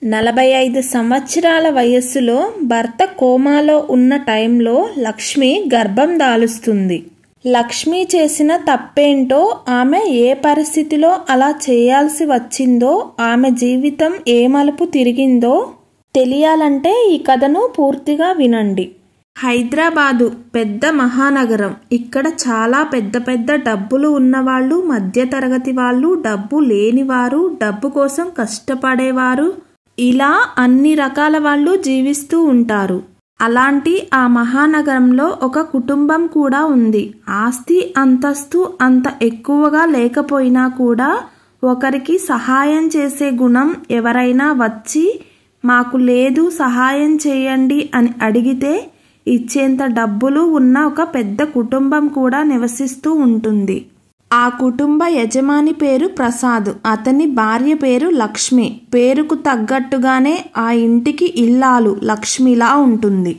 45 సంవత్సరాల వయస్సులో భర్త కోమాలో ఉన్న టైంలో లక్ష్మి గర్భం దాలుస్తుంది. లక్ష్మి చేసిన తప్పేంటో, ఆమె ఏ పరిస్థితిలో అలా చేయాల్సి వచ్చిందో, ఆమె జీవితం ఏ మలుపు తిరిగిందో తెలియాలంటే ఈ కథను పూర్తిగా వినండి. హైదరాబాదు పెద్ద మహానగరం. ఇక్కడ చాలా పెద్ద పెద్ద డబ్బులు ఉన్నవాళ్ళు, మధ్యతరగతి వాళ్ళు, డబ్బు లేనివారు, డబ్బు కోసం కష్టపడేవారు, ఇలా అన్ని రకాల వాళ్ళు జీవిస్తూ ఉంటారు. అలాంటి ఆ మహానగరంలో ఒక కుటుంబం కూడా ఉంది. ఆస్తి అంతస్తు అంత ఎక్కువగా లేకపోయినా కూడా ఒకరికి సహాయం చేసే గుణం, ఎవరైనా వచ్చి మాకు లేదు సహాయం చేయండి అని అడిగితే ఇచ్చేంత డబ్బులు ఉన్న ఒక పెద్ద కుటుంబం కూడా నివసిస్తూ ఉంటుంది. ఆ కుటుంబ యజమాని పేరు ప్రసాద్, అతని భార్య పేరు లక్ష్మి. పేరుకు తగ్గట్టుగానే ఆ ఇంటికి ఇల్లాలు లక్ష్మిలా ఉంటుంది.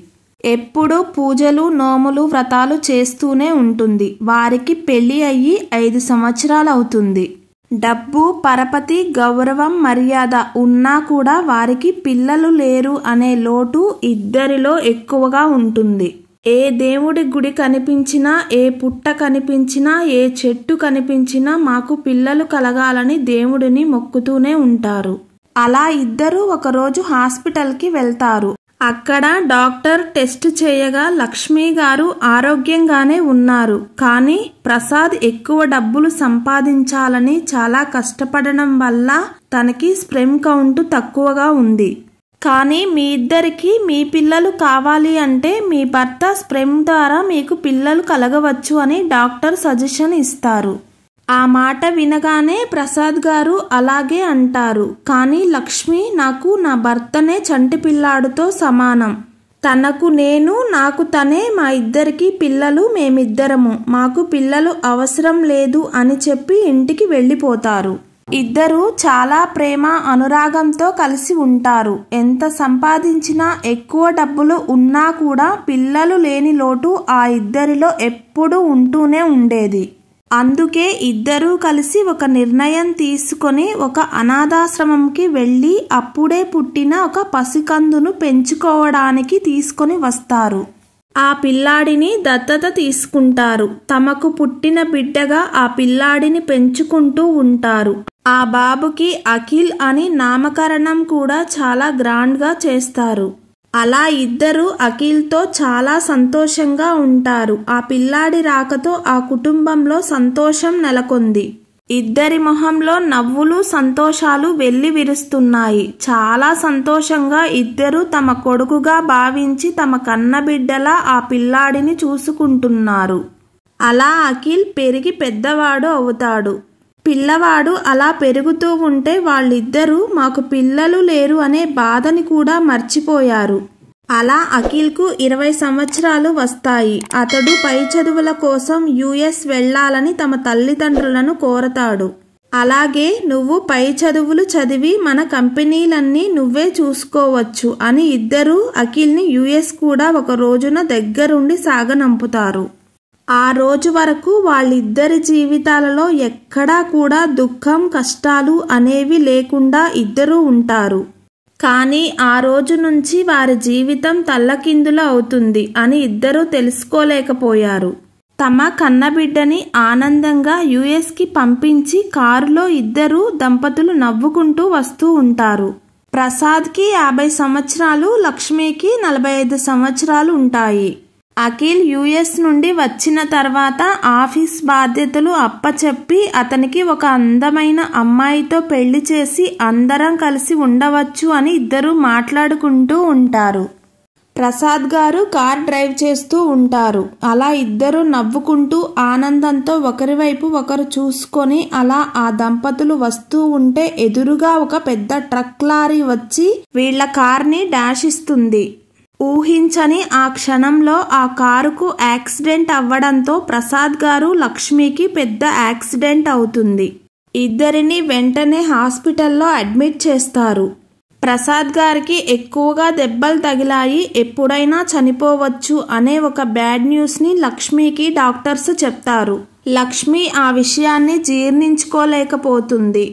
ఎప్పుడూ పూజలు, నోములు, వ్రతాలు చేస్తూనే ఉంటుంది. వారికి పెళ్లి అయ్యి 5 సంవత్సరాలవుతుంది. డబ్బు, పరపతి, గౌరవం, మర్యాద ఉన్నా కూడా వారికి పిల్లలు లేరు అనే లోటు ఇద్దరిలో ఎక్కువగా ఉంటుంది. ఏ దేవుడి గుడి కనిపించినా, ఏ పుట్ట కనిపించినా, ఏ చెట్టు కనిపించినా మాకు పిల్లలు కలగాలని దేవుడిని మొక్కుతూనే ఉంటారు. అలా ఇద్దరు ఒకరోజు హాస్పిటల్కి వెళ్తారు. అక్కడ డాక్టర్ టెస్ట్ చేయగా లక్ష్మి గారు ఆరోగ్యంగానే ఉన్నారు. కానీ ప్రసాద్ ఎక్కువ డబ్బులు సంపాదించాలని చాలా కష్టపడడం వల్ల తనకి స్పెర్మ్ కౌంట్ తక్కువగా ఉంది. కానీ మీ ఇద్దరికి మీ పిల్లలు కావాలి అంటే మీ భర్త స్పెర్మ్ ద్వారా మీకు పిల్లలు కలగవచ్చు అని డాక్టర్ సజెషన్ ఇస్తారు. ఆ మాట వినగానే ప్రసాద్ గారు అలాగే అంటారు. కానీ లక్ష్మి, నాకు నా భర్తనే చంటి పిల్లాడితో సమానం. తనకు నేను, నాకు తనే, మా ఇద్దరికి పిల్లలు, మేమిద్దరము, మాకు పిల్లలు అవసరం లేదు అని చెప్పి ఇంటికి వెళ్ళిపోతారు. ఇద్దరు చాలా ప్రేమ, అనురాగంతో కలిసి ఉంటారు. ఎంత సంపాదించినా, ఎక్కువ డబ్బులు ఉన్నా కూడా పిల్లలు లేని లోటు ఆ ఇద్దరిలో ఎప్పుడూ ఉంటూనే ఉండేది. అందుకే ఇద్దరూ కలిసి ఒక నిర్ణయం తీసుకొని ఒక అనాథాశ్రమంకి వెళ్ళి అప్పుడే పుట్టిన ఒక పసికందును పెంచుకోవడానికి తీసుకొని వస్తారు. ఆ పిల్లాడిని దత్తత తీసుకుంటారు. తమకు పుట్టిన బిడ్డగా ఆ పిల్లాడిని పెంచుకుంటూ ఉంటారు. ఆ బాబుకి అఖిల్ అని నామకరణం కూడా చాలా గ్రాండ్గా చేస్తారు. అలా ఇద్దరు అఖిల్తో చాలా సంతోషంగా ఉంటారు. ఆ పిల్లాడి రాకతో ఆ కుటుంబంలో సంతోషం నెలకొంది. ఇద్దరి మొహంలో నవ్వులు, సంతోషాలు వెల్లి విరుస్తున్నాయి. చాలా సంతోషంగా ఇద్దరు తమ కొడుకుగా భావించి తమ కన్నబిడ్డలా ఆ పిల్లాడిని చూసుకుంటున్నారు. అలా అఖిల్ పెరిగి పెద్దవాడు అవుతాడు. పిల్లవాడు అలా పెరుగుతూ ఉంటే వాళ్ళిద్దరూ మాకు పిల్లలు లేరు అనే బాధని కూడా మర్చిపోయారు. అలా అఖిల్కు 20 సంవత్సరాలు వస్తాయి. అతడు పై చదువుల కోసం US వెళ్లాలని తమ తల్లిదండ్రులను కోరతాడు. అలాగే నువ్వు పై చదువులు చదివి మన కంపెనీలన్నీ నువ్వే చూసుకోవచ్చు అని ఇద్దరూ అఖిల్ని US కూడా ఒక రోజున దగ్గరుండి సాగనంపుతారు. ఆ రోజు వరకు వాళ్ళిద్దరి జీవితాలలో ఎక్కడా కూడా దుఃఖం, కష్టాలు అనేవి లేకుండా ఇద్దరూ ఉంటారు. కానీ ఆ రోజు నుంచి వారి జీవితం తల్లకిందుల అవుతుంది అని ఇద్దరూ తెలుసుకోలేకపోయారు. తమ కన్నబిడ్డని ఆనందంగా USకి పంపించి కారులో ఇద్దరు దంపతులు నవ్వుకుంటూ వస్తూ ఉంటారు. ప్రసాద్కి 50 సంవత్సరాలు, లక్ష్మికి 45 సంవత్సరాలు ఉంటాయి. అఖిల్ US నుండి వచ్చిన తర్వాత ఆఫీస్ బాధ్యతలు అప్పచెప్పి అతనికి ఒక అందమైన అమ్మాయితో పెళ్లి చేసి అందరం కలిసి ఉండవచ్చు అని ఇద్దరు మాట్లాడుకుంటూ ఉంటారు. ప్రసాద్ గారు కార్ డ్రైవ్ చేస్తూ ఉంటారు. అలా ఇద్దరు నవ్వుకుంటూ ఆనందంతో ఒకరి వైపు ఒకరు చూసుకొని అలా ఆ దంపతులు వస్తూ ఉంటే ఎదురుగా ఒక పెద్ద ట్రక్ లారీ వచ్చి వీళ్ల కార్ని డాష్ ఇస్తుంది. ఊహించని ఆ క్షణంలో ఆ కారుకు యాక్సిడెంట్ అవ్వడంతో ప్రసాద్ గారు, లక్ష్మికి పెద్ద యాక్సిడెంట్ అవుతుంది. ఇద్దరిని వెంటనే హాస్పిటల్లో అడ్మిట్ చేస్తారు. ప్రసాద్ గారికి ఎక్కువగా దెబ్బలు తగిలాయి, ఎప్పుడైనా చనిపోవచ్చు అనే ఒక బ్యాడ్ న్యూస్ని లక్ష్మికి డాక్టర్స్ చెప్తారు. లక్ష్మి ఆ విషయాన్ని జీర్ణించుకోలేకపోతుంది.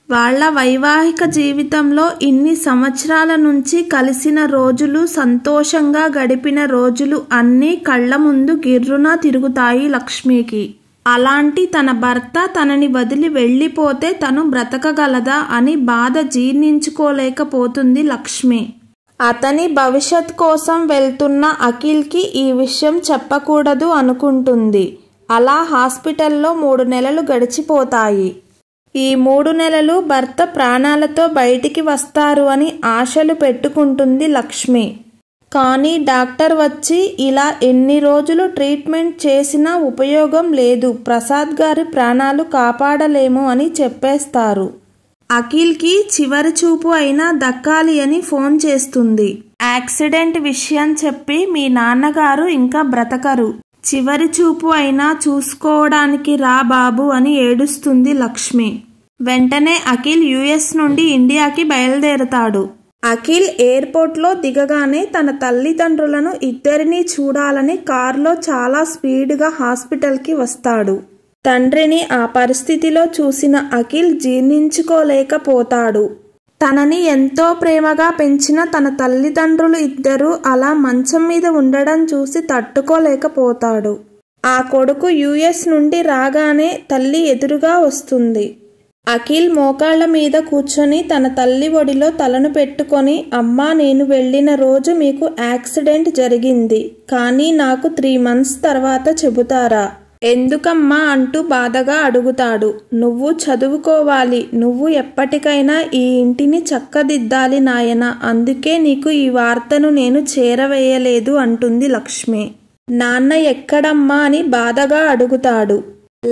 వాళ్ళ వైవాహిక జీవితంలో ఇన్ని సంవత్సరాల నుంచి కలిసిన రోజులు, సంతోషంగా గడిపిన రోజులు అన్నీ కళ్ళ ముందు గిర్రున తిరుగుతాయి లక్ష్మికి. అలాంటి తన భర్త తనని వదిలి వెళ్ళిపోతే తను బ్రతకగలదా అని బాధ జీర్ణించుకోలేకపోతుంది లక్ష్మి. అతని భవిష్యత్ కోసం వెళ్తున్న అఖిల్కి ఈ విషయం చెప్పకూడదు అనుకుంటుంది. అలా హాస్పిటల్లో 3 నెలలు గడిచిపోతాయి. ఈ 3 నెలలు భర్త ప్రాణాలతో బయటికి వస్తారు అని ఆశలు పెట్టుకుంటుంది లక్ష్మి. కానీ డాక్టర్ వచ్చి ఇలా ఎన్ని రోజులు ట్రీట్మెంట్ చేసినా ఉపయోగం లేదు, ప్రసాద్ గారి ప్రాణాలు కాపాడలేము అని చెప్పేస్తారు. అఖిల్కి చివరి చూపు అయినా దక్కాలి అని ఫోన్ చేస్తుంది. యాక్సిడెంట్ విషయం చెప్పి మీ నాన్నగారు ఇంకా బ్రతకరు, చివరి చూపు అయినా చూసుకోవడానికి రా బాబు అని ఏడుస్తుంది లక్ష్మి. వెంటనే అఖిల్ యుఎస్ నుండి ఇండియాకి బయలుదేరతాడు. అఖిల్ ఎయిర్పోర్ట్లో దిగగానే తన తల్లిదండ్రులను ఇద్దరినీ చూడాలని కారులో చాలా స్పీడ్గా హాస్పిటల్కి వస్తాడు. తండ్రిని ఆ పరిస్థితిలో చూసిన అఖిల్ జీర్ణించుకోలేకపోతాడు. తనని ఎంతో ప్రేమగా పెంచిన తన తల్లిదండ్రులు ఇద్దరూ అలా మంచం మీద ఉండడం చూసి తట్టుకోలేకపోతాడు. ఆ కొడుకు యుఎస్ నుండి రాగానే తల్లి ఎదురుగా వస్తుంది. అఖిల్ మోకాళ్ల మీద కూర్చొని తన తల్లి ఒడిలో తలను పెట్టుకొని, అమ్మా నేను వెళ్ళిన రోజు మీకు యాక్సిడెంట్ జరిగింది, కానీ నాకు 3 months తర్వాత చెబుతారా? ఎందుకమ్మా అంటూ బాధగా అడుగుతాడు. నువ్వు చదువుకోవాలి, నువ్వు ఎప్పటికైనా ఈ ఇంటిని చక్కదిద్దాలి నాయనా, అందుకే నీకు ఈ వార్తను నేను చేరవేయలేదు అంటుంది లక్ష్మి. నాన్న ఎక్కడమ్మా అని బాధగా అడుగుతాడు.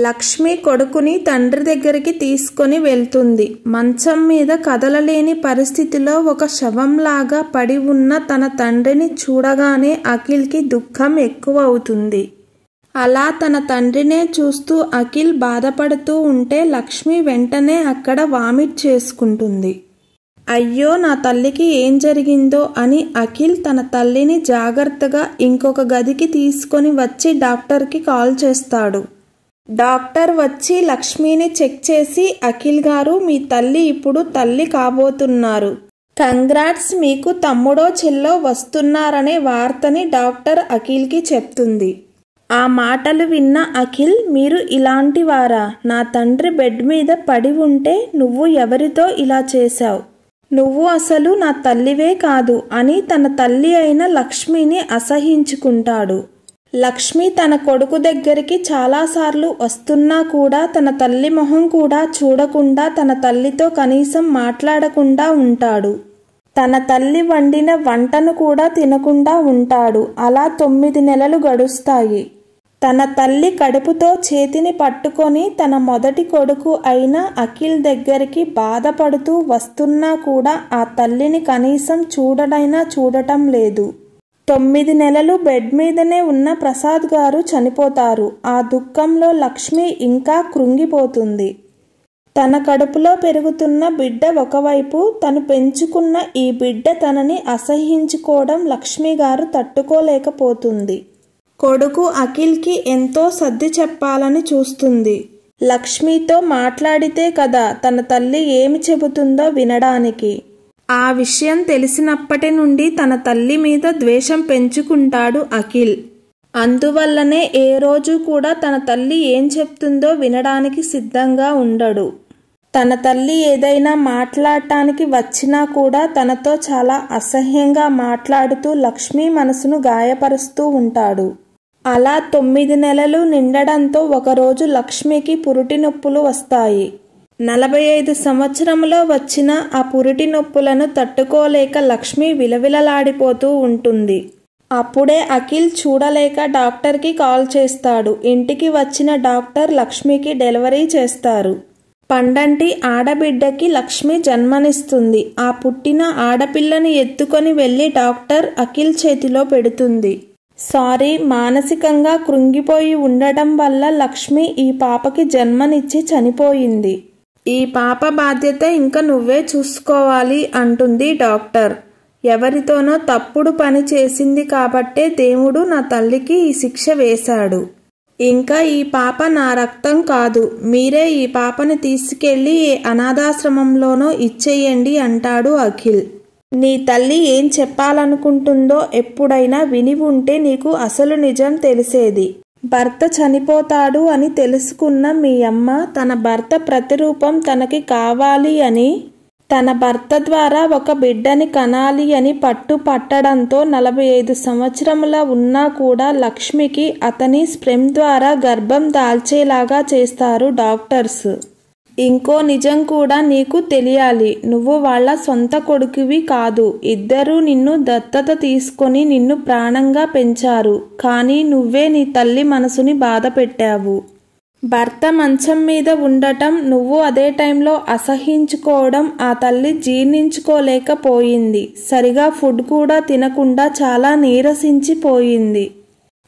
లక్ష్మి కొడుకుని తండ్రి దగ్గరికి తీసుకొని వెళ్తుంది. మంచం మీద కదలలేని పరిస్థితిలో ఒక శవంలాగా పడి ఉన్న తన తండ్రిని చూడగానే అఖిల్కి దుఃఖం ఎక్కువ అవుతుంది. అలా తన తండ్రినే చూస్తూ అఖిల్ బాధపడుతూ ఉంటే లక్ష్మి వెంటనే అక్కడ వామిట్ చేసుకుంటుంది. అయ్యో నా తల్లికి ఏం జరిగిందో అని అఖిల్ తన తల్లిని జాగ్రత్తగా ఇంకొక గదికి తీసుకొని వచ్చి డాక్టర్కి కాల్ చేస్తాడు. డాక్టర్ వచ్చి లక్ష్మిని చెక్ చేసి, అఖిల్ గారు మీ తల్లి ఇప్పుడు తల్లి కాబోతున్నారు, కంగ్రాట్స్, మీకు తమ్ముడో చెల్లో వస్తున్నారనే వార్తని డాక్టర్ అఖిల్కి చెప్తుంది. ఆ మాటలు విన్న అఖిల్, మీరు ఇలాంటి వారా? నా తండ్రి బెడ్ మీద పడి ఉంటే నువ్వు ఎవరితో ఇలా చేశావు? నువ్వు అసలు నా తల్లివే కాదు అని తన తల్లి అయిన లక్ష్మిని అసహించుకుంటాడు. లక్ష్మి తన కొడుకు దగ్గరికి చాలాసార్లు వస్తున్నా కూడా తన తల్లి మొహం కూడా చూడకుండా తన తల్లితో కనీసం మాట్లాడకుండా ఉంటాడు. తన తల్లి వండిన వంటను కూడా తినకుండా ఉంటాడు. అలా 9 నెలలు గడుస్తాయి. తన తల్లి కడుపుతో చేతిని పట్టుకొని తన మొదటి కొడుకు అయిన అఖిల్ దగ్గరికి బాధపడుతూ వస్తున్నా కూడా ఆ తల్లిని కనీసం చూడటం లేదు. 9 నెలలు బెడ్ మీదనే ఉన్న ప్రసాద్ గారు చనిపోతారు. ఆ దుఃఖంలో లక్ష్మి ఇంకా కృంగిపోతుంది. తన కడుపులో పెరుగుతున్న బిడ్డ ఒకవైపు, తను పెంచుకున్న ఈ బిడ్డ తనని అసహించుకోవడం లక్ష్మి గారు తట్టుకోలేకపోతుంది. కొడుకు అఖిల్కి ఎంతో సర్ది చెప్పాలని చూస్తుంది. లక్ష్మితో మాట్లాడితే కదా తన తల్లి ఏమి చెబుతుందో వినడానికి. ఆ విషయం తెలిసినప్పటి నుండి తన తల్లి మీద ద్వేషం పెంచుకుంటాడు అఖిల్. అందువల్లనే ఏ రోజు కూడా తన తల్లి ఏం చెప్తుందో వినడానికి సిద్ధంగా ఉండడు. తన తల్లి ఏదైనా మాట్లాడటానికి వచ్చినా కూడా తనతో చాలా అసహ్యంగా మాట్లాడుతూ లక్ష్మి మనసును గాయపరుస్తూ ఉంటాడు. అలా 9 నెలలు నిండడంతో ఒకరోజు లక్ష్మికి పురిటి నొప్పులు వస్తాయి. 45 సంవత్సరంలో వచ్చిన ఆ పురిటి నొప్పులను తట్టుకోలేక లక్ష్మి విలవిలలాడిపోతూ ఉంటుంది. అప్పుడే అఖిల్ చూడలేక డాక్టర్కి కాల్ చేస్తాడు. ఇంటికి వచ్చిన డాక్టర్ లక్ష్మికి డెలివరీ చేస్తారు. పండంటి ఆడబిడ్డకి లక్ష్మి జన్మనిస్తుంది. ఆ పుట్టిన ఆడపిల్లని ఎత్తుకొని వెళ్ళి డాక్టర్ అఖిల్ చేతిలో పెడుతుంది. సారీ, మానసికంగా కృంగిపోయి ఉండటం వల్ల లక్ష్మి ఈ పాపకి జన్మనిచ్చి చనిపోయింది. ఈ పాప బాధ్యత ఇంకా నువ్వే చూసుకోవాలి అంటుంది డాక్టర్. ఎవరితోనో తప్పుడు పని చేసింది కాబట్టే దేవుడు నా తల్లికి ఈ శిక్ష వేశాడు. ఇంకా ఈ పాప నా రక్తం కాదు, మీరే ఈ పాపని తీసుకెళ్లి ఏ అనాథాశ్రమంలోనో ఇచ్చేయండి అంటాడు అఖిల్. నీ తల్లి ఏం చెప్పాలనుకుంటుందో ఎప్పుడైనా విని ఉంటే నీకు అసలు నిజం తెలిసేది. భర్త చనిపోతాడు అని తెలుసుకున్న మీ అమ్మ తన భర్త ప్రతిరూపం తనకి కావాలి అని, తన భర్త ద్వారా ఒక బిడ్డని కనాలి అని పట్టడంతో 45 సంవత్సరముల ఉన్నా కూడా లక్ష్మికి అతని స్పెర్మ్ ద్వారా గర్భం దాల్చేలాగా చేస్తారు డాక్టర్స్. ఇంకో నిజం కూడా నీకు తెలియాలి. నువ్వు వాళ్ళ సొంత కొడుకువి కాదు. ఇద్దరూ నిన్ను దత్తత తీసుకొని నిన్ను ప్రాణంగా పెంచారు. కానీ నువ్వే నీ తల్లి మనసుని బాధ పెట్టావు. భర్త మంచం మీద ఉండటం నువ్వు అదే టైంలో అసహించుకోవడం ఆ తల్లి జీర్ణించుకోలేకపోయింది. సరిగా ఫుడ్ కూడా తినకుండా చాలా నీరసించిపోయింది.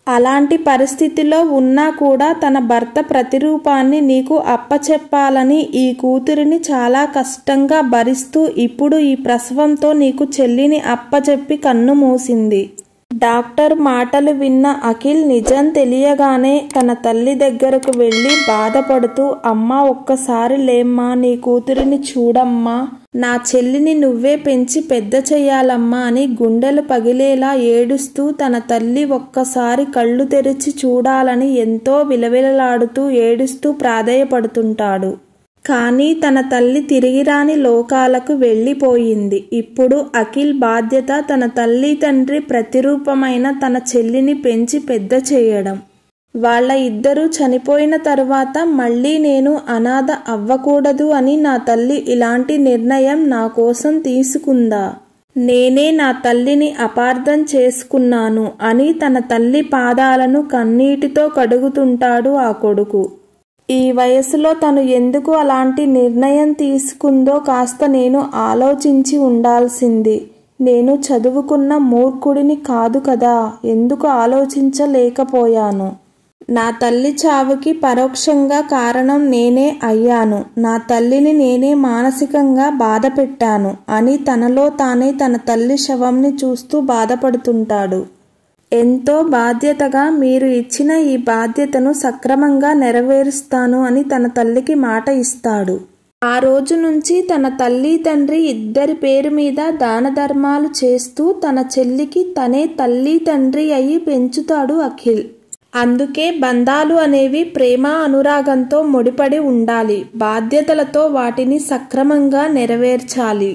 అలాంటి పరిస్థితిలో ఉన్నా కూడా తన భర్త ప్రతిరూపాన్ని నీకు అప్పచెప్పాలని ఈ కూతురిని చాలా కష్టంగా భరిస్తూ ఇప్పుడు ఈ ప్రసవంతో నీకు చెల్లిని అప్పచెప్పి కన్ను మూసింది. డాక్టర్ మాటలు విన్న అఖిల్ నిజం తెలియగానే తన తల్లి దగ్గరకు వెళ్ళి బాధపడుతూ, అమ్మా ఒక్కసారి లేమ్మా, నీ కూతురిని చూడమ్మా, నా చెల్లిని నువ్వే పెంచి పెద్ద చెయ్యాలమ్మా అని గుండెలు పగిలేలా ఏడుస్తూ తన తల్లి ఒక్కసారి కళ్ళు తెరిచి చూడాలని ఎంతో విలవిలలాడుతూ ఏడుస్తూ ప్రాధేయపడుతుంటాడు. కానీ తన తల్లి తిరిగిరాని లోకాలకు వెళ్ళిపోయింది. ఇప్పుడు అఖిల్ బాధ్యత తన తల్లి తండ్రి ప్రతిరూపమైన తన చెల్లిని పెంచి పెద్ద చేయడం. వాళ్ళ ఇద్దరూ చనిపోయిన తరువాత మళ్ళీ నేను అనాథ అవ్వకూడదు అని నా తల్లి ఇలాంటి నిర్ణయం నా కోసం తీసుకుందా? నేనే నా తల్లిని అపార్థం చేసుకున్నాను అని తన తల్లి పాదాలను కన్నీటితో కడుగుతుంటాడు ఆ కొడుకు. ఈ వయసులో తను ఎందుకు అలాంటి నిర్ణయం తీసుకుందో కాస్త నేను ఆలోచించి ఉండాల్సింది. నేను చదువుకున్న మూర్ఖుడిని కాదు కదా, ఎందుకు ఆలోచించలేకపోయాను? నా తల్లి చావుకి పరోక్షంగా కారణం నేనే అయ్యాను. నా తల్లిని నేనే మానసికంగా బాధ పెట్టాను అని తనలో తానే తన తల్లి శవంని చూస్తూ బాధపడుతుంటాడు. ఎంతో బాధ్యతగా మీరు ఇచ్చిన ఈ బాధ్యతను సక్రమంగా నెరవేరుస్తాను అని తన తల్లికి మాట ఇస్తాడు. ఆ రోజు నుంచి తన తల్లి తండ్రి ఇద్దరి పేరు మీద దాన ధర్మాలు చేస్తూ తన చెల్లికి తనే తల్లి తండ్రి అయి పెంచుతాడు అఖిల్. అందుకే బంధాలు అనేవి ప్రేమ అనురాగంతో ముడిపడి ఉండాలి. బాధ్యతలతో వాటిని సక్రమంగా నెరవేర్చాలి.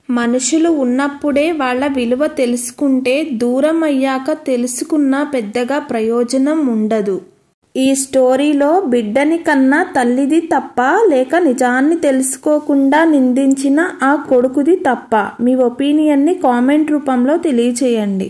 మనుషులు ఉన్నప్పుడే వాళ్ళ విలువ తెలుసుకుంటే దూరం అయ్యాక తెలుసుకున్నా పెద్దగా ప్రయోజనం ఉండదు. ఈ స్టోరీలో బిడ్డని కన్నా తల్లిది తప్ప, లేక నిజాన్ని తెలుసుకోకుండా నిందించిన ఆ కొడుకుది తప్ప? మీ ఒపీనియన్ని కామెంట్ రూపంలో తెలియచేయండి.